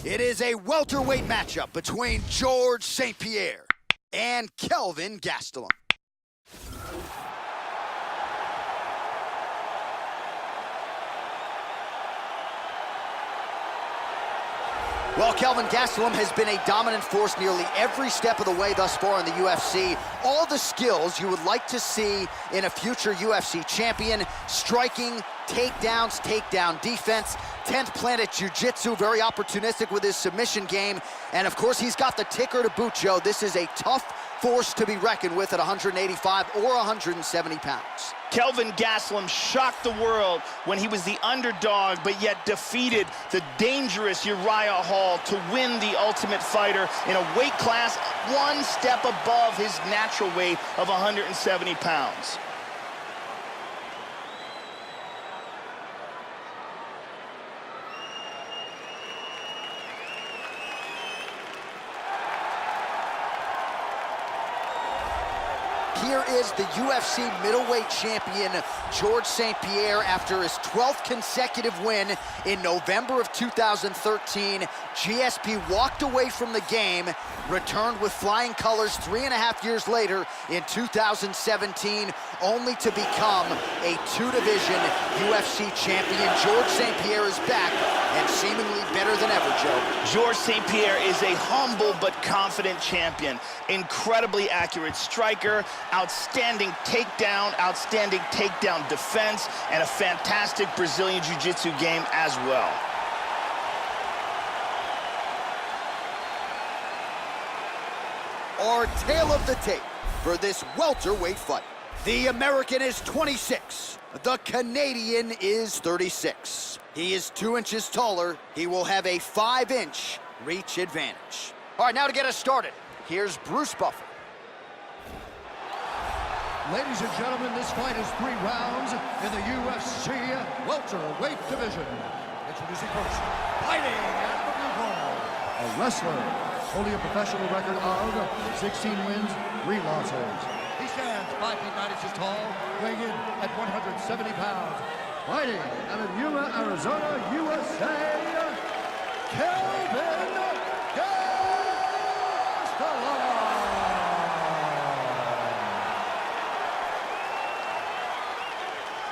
It is a welterweight matchup between Georges St-Pierre and Kelvin Gastelum. Well, Kelvin Gastelum has been a dominant force nearly every step of the way thus far in the UFC. All the skills you would like to see in a future UFC champion: striking, takedowns, takedown defense, 10th planet jiu-jitsu, very opportunistic with his submission game. And of course, he's got the ticker to boot, Joe. This is a tough force to be reckoned with at 185 or 170 pounds. Kelvin Gastelum shocked the world when he was the underdog, but yet defeated the dangerous Uriah Hall to win the Ultimate Fighter in a weight class one step above his natural weight of 170 pounds. Here is the UFC middleweight champion, Georges St-Pierre, after his 12th consecutive win in November of 2013. GSP walked away from the game, returned with flying colors 3.5 years later in 2017, only to become a two-division UFC champion. Georges St-Pierre is back and seemingly better than ever, Joe. Georges St-Pierre is a humble but confident champion. Incredibly accurate striker, outstanding takedown defense, and a fantastic Brazilian jiu-jitsu game as well. Our tale of the tape for this welterweight fight. The American is 26. The Canadian is 36. He is 2 inches taller. He will have a 5-inch reach advantage. All right, now to get us started, here's Bruce Buffer. Ladies and gentlemen, this fight is 3 rounds in the UFC welterweight division. Introducing first, fighting at the blue corner, a wrestler holding a professional record of 16 wins, 3 losses. He stands 5 feet 9 inches tall, weighing in at 170 pounds. Fighting out of Yuma, Arizona, USA, Kelvin Gastelum.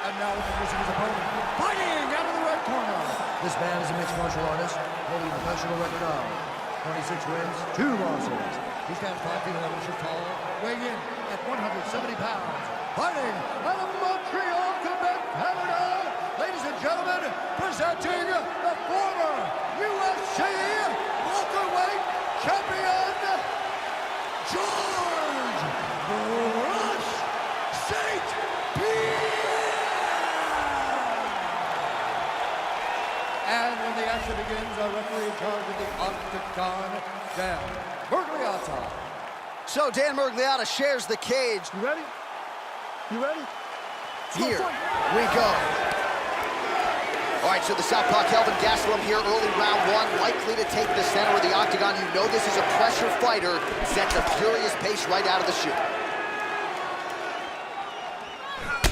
And now introducing his opponent, fighting out of the red corner. This man is a mixed martial artist, holding a professional record of 26 wins, 2 losses. He stands 5 feet 11 inches tall, weighing in at 170 pounds. Fighting out of Montreal, Quebec, Canada, ladies and gentlemen, presenting the former UFC welterweight champion, Georges St-Pierre. And when the action begins, our referee in charge of the octagon, Dan Murgliata. So Dan Murgliata shares the cage. You ready? You ready? Here we go. All right, so the southpaw Kelvin Gastelum here, early round 1, likely to take the center of the octagon. You know this is a pressure fighter, sets a furious pace right out of the chute.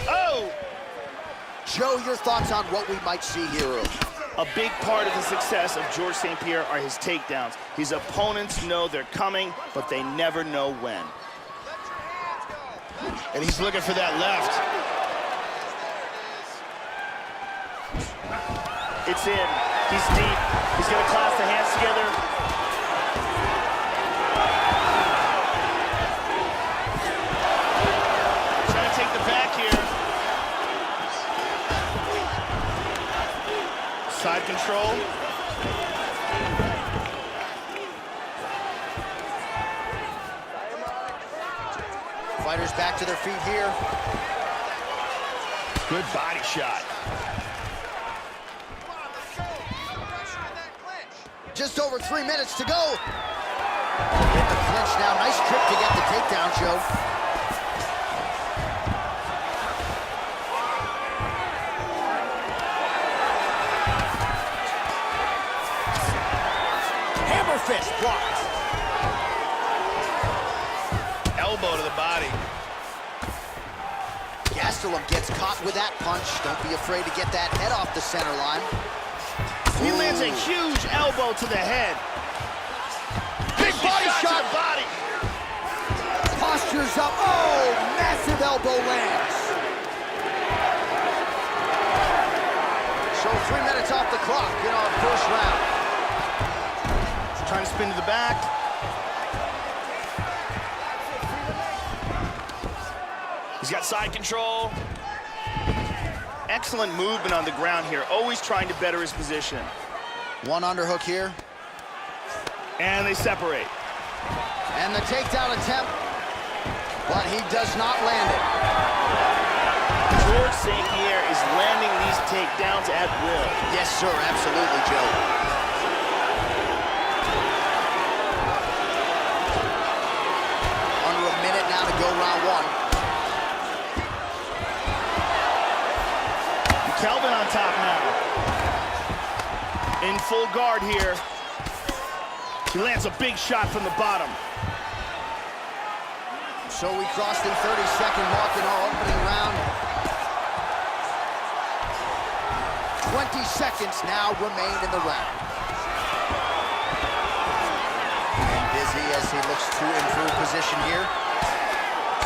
Oh! Joe, your thoughts on what we might see here early? A big part of the success of Georges St-Pierre are his takedowns. His opponents know they're coming, but they never know when. And he's looking for that left. It's in. He's deep. He's going to clasp the hands together. Trying to take the back here. Side control. Fighters back to their feet here. Good body shot. Just over 3 minutes to go. In the clinch now. Nice trip to get the takedown, Joe. Hammer fist blocked. Elbow to the body. Gastelum gets caught with that punch. Don't be afraid to get that head off the center line. He lands a huge elbow to the head. Big body shot. To the body. Postures up. Oh, massive elbow lands. So 3 minutes off the clock in our first round. Trying to spin to the back. He's got side control. Excellent movement on the ground here, always trying to better his position. One underhook here. And they separate. And the takedown attempt, but he does not land it. George St. Pierre is landing these takedowns at will. Yes, sir, absolutely, Joe. Under a minute now to go round one. Kelvin on top now. In full guard here. He lands a big shot from the bottom. So we crossed the 30-second mark in our opening round. 20 seconds now remain in the round. And busy as he looks to improve position here.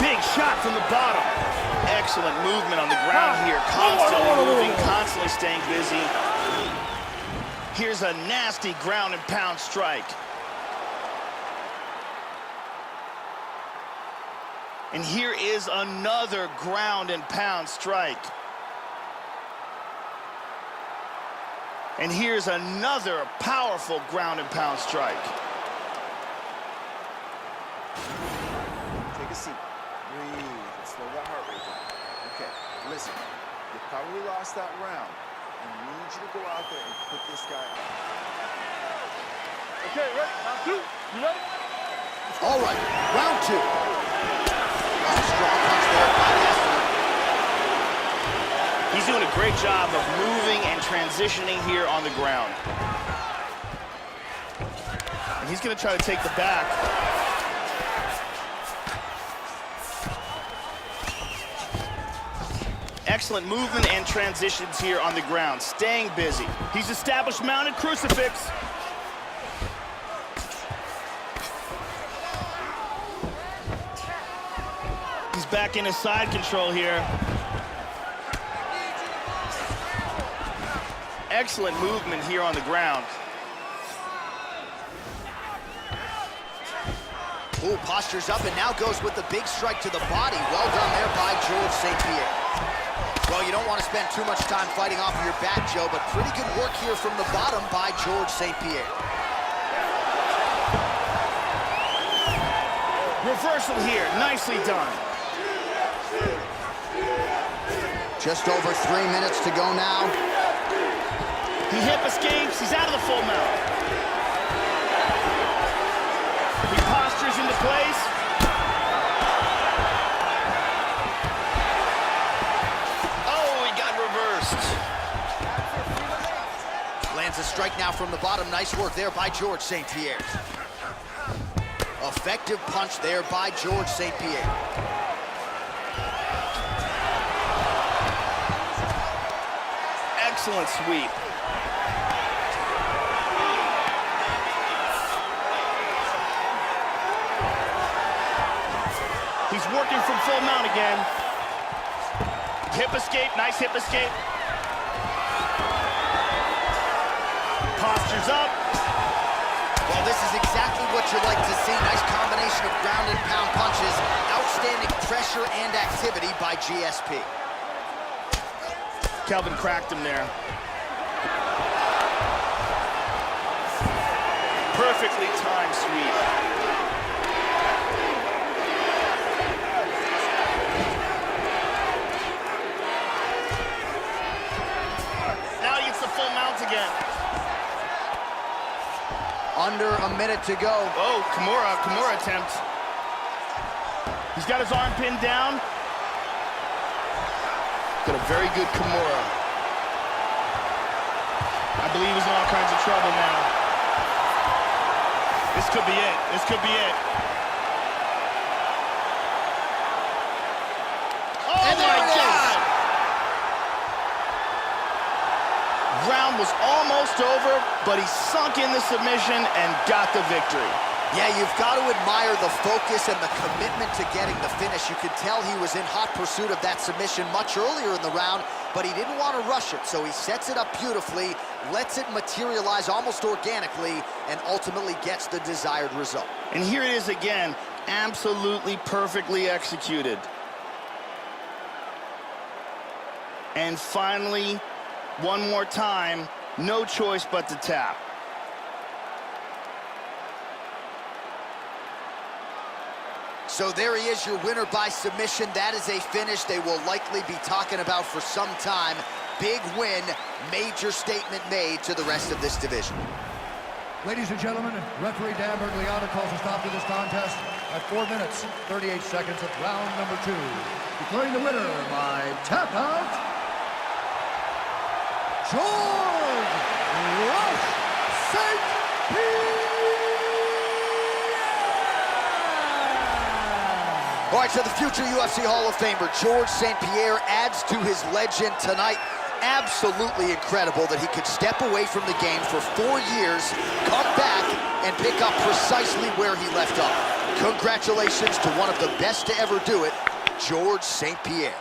Big shot from the bottom. Excellent movement on the ground here. Constantly moving, constantly staying busy. Here's a nasty ground and pound strike. And here is another ground and pound strike. And here's another powerful ground and pound strike. Take a seat. Breathe. Slow that heart rate down. Okay, listen. You probably lost that round. I need you to go out there and put this guy out. Okay, ready? Round two. You ready? All right, round two. Oh, strong punch there by Gastelum. He's doing a great job of moving and transitioning here on the ground. And he's going to try to take the back. Excellent movement and transitions here on the ground, staying busy. He's established mounted crucifix. He's back in his side control here. Excellent movement here on the ground. Ooh, postures up and now goes with the big strike to the body. Well done there by George St. Pierre. Well, you don't want to spend too much time fighting off of your back, Joe, but pretty good work here from the bottom by George St. Pierre. Reversal here, nicely done. Just over 3 minutes to go now. He hip escapes, he's out of the full mount. He postures into place. Oh, he got reversed. Lands a strike now from the bottom. Nice work there by George St. Pierre. Effective punch there by George St. Pierre. Excellent sweep. He's working from full mount again. Hip escape, nice hip escape. Postures up. Well, this is exactly what you like to see. Nice combination of ground and pound punches. Outstanding pressure and activity by GSP. Kelvin cracked him there. Perfectly timed sweep. Now he gets the full mount again. Under a minute to go. Oh, Kimura attempt. He's got his arm pinned down. Got a very good Kimura. I believe he's in all kinds of trouble now. This could be it. This could be it. Oh, and there my it God! is. Round was almost over, but he sunk in the submission and got the victory. Yeah, you've got to admire the focus and the commitment to getting the finish. You could tell he was in hot pursuit of that submission much earlier in the round, but he didn't want to rush it, so he sets it up beautifully, lets it materialize almost organically, and ultimately gets the desired result. And here it is again, absolutely perfectly executed. And finally, one more time, no choice but to tap. So there he is, your winner by submission. That is a finish they will likely be talking about for some time. Big win, major statement made to the rest of this division. Ladies and gentlemen, referee Dan Bergliano calls a stop to this contest at 4 minutes, 38 seconds of round number 2. Declaring the winner by tap out, George St. Pierre! All right, so the future UFC Hall of Famer, George St. Pierre, adds to his legend tonight. Absolutely incredible that he could step away from the game for 4 years, come back, and pick up precisely where he left off. Congratulations to one of the best to ever do it, George St. Pierre.